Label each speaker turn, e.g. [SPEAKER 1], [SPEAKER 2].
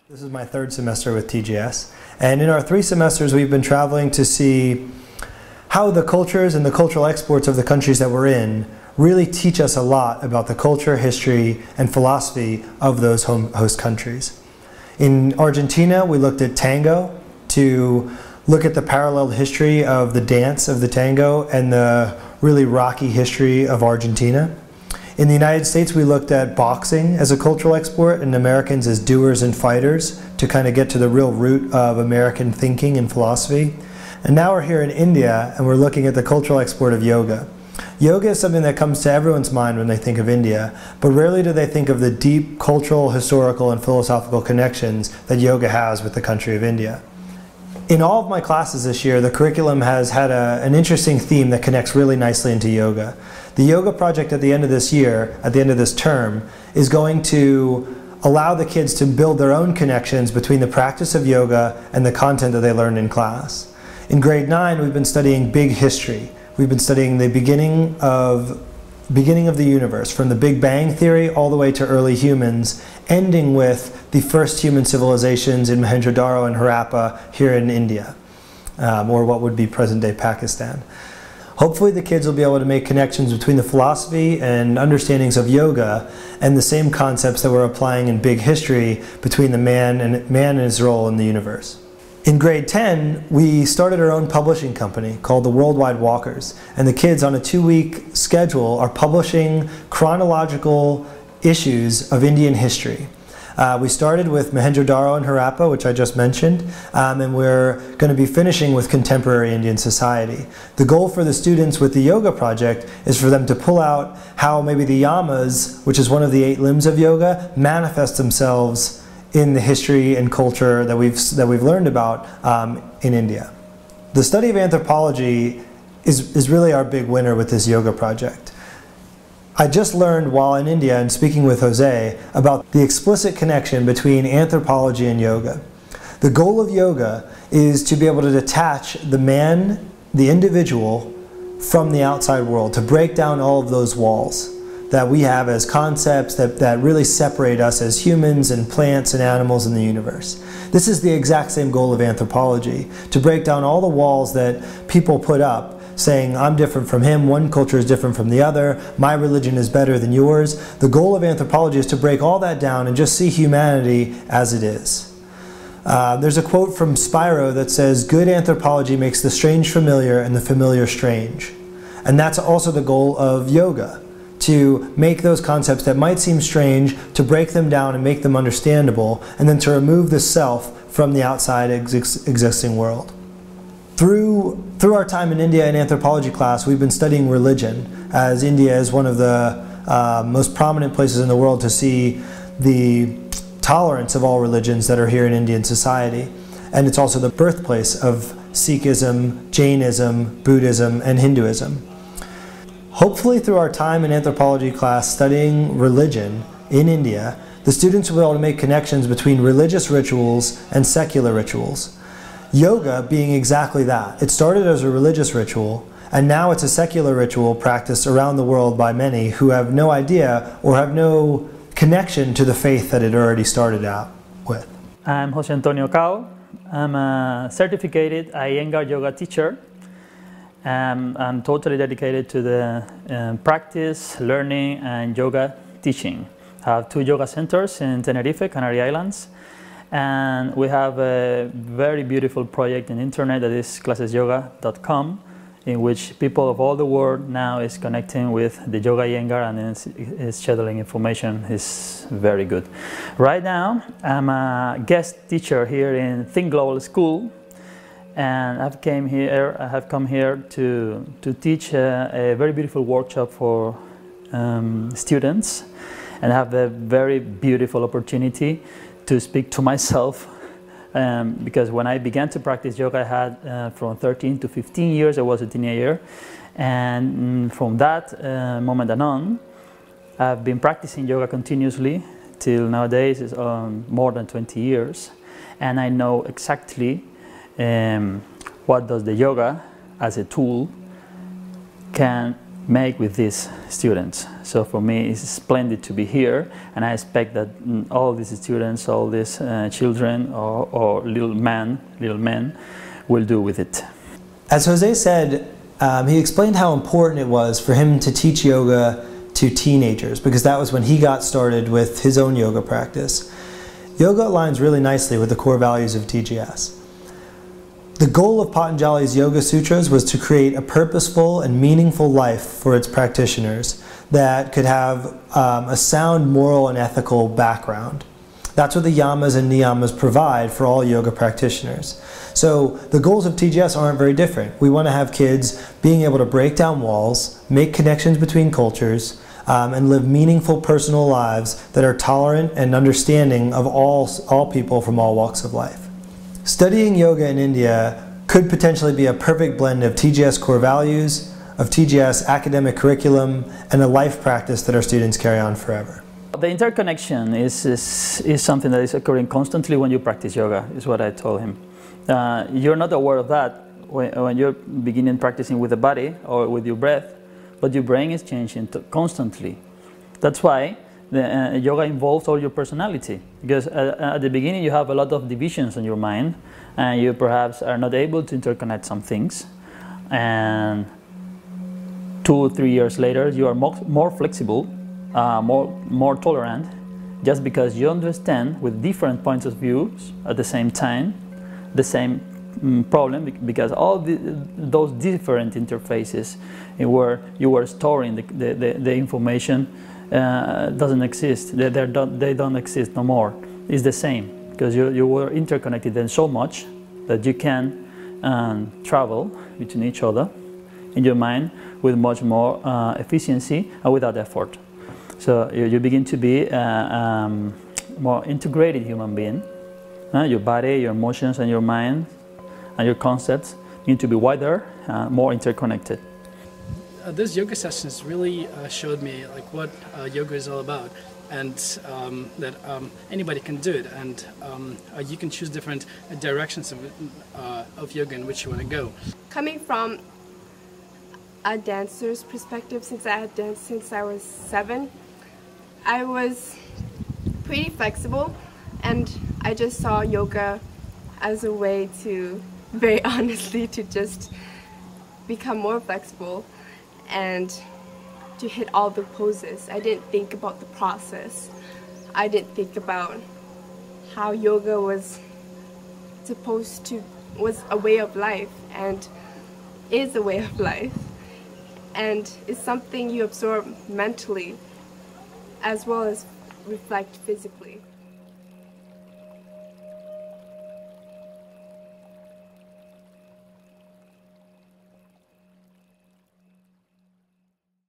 [SPEAKER 1] This is my third semester with TGS, and in our 3 semesters we've been traveling to see how the cultures and the cultural exports of the countries that we're in really teach us a lot about the culture, history, and philosophy of those host countries. In Argentina, we looked at tango to look at the parallel history of the dance of the tango and the really rocky history of Argentina. In the United States, we looked at boxing as a cultural export and Americans as doers and fighters to kind of get to the real root of American thinking and philosophy. And now we're here in India and we're looking at the cultural export of yoga. Yoga is something that comes to everyone's mind when they think of India, but rarely do they think of the deep cultural, historical, and philosophical connections that yoga has with the country of India. In all of my classes this year, the curriculum has had an interesting theme that connects really nicely into yoga. The yoga project at the end of this year, at the end of this term, is going to allow the kids to build their own connections between the practice of yoga and the content that they learned in class. In grade 9, we've been studying big history. We've been studying the beginning of the universe, from the Big Bang Theory all the way to early humans, ending with the first human civilizations in Mohenjo-Daro and Harappa here in India, or what would be present-day Pakistan. Hopefully the kids will be able to make connections between the philosophy and understandings of yoga and the same concepts that we're applying in big history between the man and his role in the universe. In grade 10, we started our own publishing company called the Worldwide Walkers, and the kids on a 2-week schedule are publishing chronological issues of Indian history. We started with Mohenjo-Daro and Harappa, which I just mentioned, and we're going to be finishing with contemporary Indian society. The goal for the students with the yoga project is for them to pull out how maybe the yamas, which is one of the 8 limbs of yoga, manifest themselves in the history and culture that we've learned about in India. The study of anthropology is really our big winner with this yoga project. I just learned while in India and speaking with José about the explicit connection between anthropology and yoga. The goal of yoga is to be able to detach the man, the individual, from the outside world, to break down all of those walls that we have as concepts that really separate us as humans and plants and animals in the universe. This is the exact same goal of anthropology, to break down all the walls that people put up saying, I'm different from him, one culture is different from the other, my religion is better than yours. The goal of anthropology is to break all that down and just see humanity as it is. There's a quote from Spiro that says, good anthropology makes the strange familiar and the familiar strange. And that's also the goal of yoga, to make those concepts that might seem strange, to break them down and make them understandable, and then to remove the self from the outside existing world. Through our time in India in anthropology class, we've been studying religion, as India is one of the most prominent places in the world to see the tolerance of all religions that are here in Indian society. And it's also the birthplace of Sikhism, Jainism, Buddhism, and Hinduism. Hopefully through our time in anthropology class studying religion in India, the students will be able to make connections between religious rituals and secular rituals. Yoga being exactly that. It started as a religious ritual, and now it's a secular ritual practiced around the world by many who have no idea or have no connection to the faith that it already started out with.
[SPEAKER 2] I'm José Antonio Cao. I'm a certificated Iyengar Yoga teacher. I'm totally dedicated to the practice, learning, and yoga teaching. I have 2 yoga centers in Tenerife, Canary Islands. And we have a very beautiful project on the internet that is classesyoga.com, in which people of all the world now is connecting with the Yoga Iyengar and is scheduling information. Is very good. Right now, I'm a guest teacher here in Think Global School, and I have come here to teach a very beautiful workshop for students, and I have a very beautiful opportunity to speak to myself, because when I began to practice yoga, I had from 13 to 15 years, I was a teenager, and from that moment on, I've been practicing yoga continuously till nowadays is more than 20 years, and I know exactly what does the yoga as a tool can make with these students. So for me, it's splendid to be here, and I expect that all these students, all these children or little men will do with it.
[SPEAKER 1] As Jose said, he explained how important it was for him to teach yoga to teenagers, because that was when he got started with his own yoga practice. Yoga aligns really nicely with the core values of TGS. The goal of Patanjali's Yoga Sutras was to create a purposeful and meaningful life for its practitioners that could have a sound moral and ethical background. That's what the yamas and niyamas provide for all yoga practitioners. So the goals of TGS aren't very different. We want to have kids being able to break down walls, make connections between cultures, and live meaningful personal lives that are tolerant and understanding of all people from all walks of life. Studying yoga in India could potentially be a perfect blend of TGS core values, of TGS academic curriculum, and a life practice that our students carry on forever.
[SPEAKER 2] The interconnection is something that is occurring constantly when you practice yoga, is what I told him. You're not aware of that when you're beginning practicing with the body or with your breath, but your brain is changing constantly. That's why the yoga involves all your personality, because at the beginning you have a lot of divisions in your mind, and you perhaps are not able to interconnect some things, and 2 or 3 years later you are more flexible, more tolerant, just because you understand with different points of views at the same time the same problem, because all those different interfaces where you were storing the information doesn't exist. They don't exist no more. It's the same, because you were interconnected then so much that you can travel between each other in your mind with much more efficiency and without effort. So you begin to be a more integrated human being. Your body, your emotions, and your mind, and your concepts need to be wider, more interconnected.
[SPEAKER 3] This yoga sessions really showed me like what yoga is all about, and that anybody can do it, and you can choose different directions of yoga in which you want to go.
[SPEAKER 4] Coming from a dancer's perspective, since I had danced since I was 7, I was pretty flexible, and I just saw yoga as a way to, very honestly, to just become more flexible and to hit all the poses. I didn't think about the process. I didn't think about how yoga was a way of life, and is a way of life, and it's something you absorb mentally as well as reflect physically.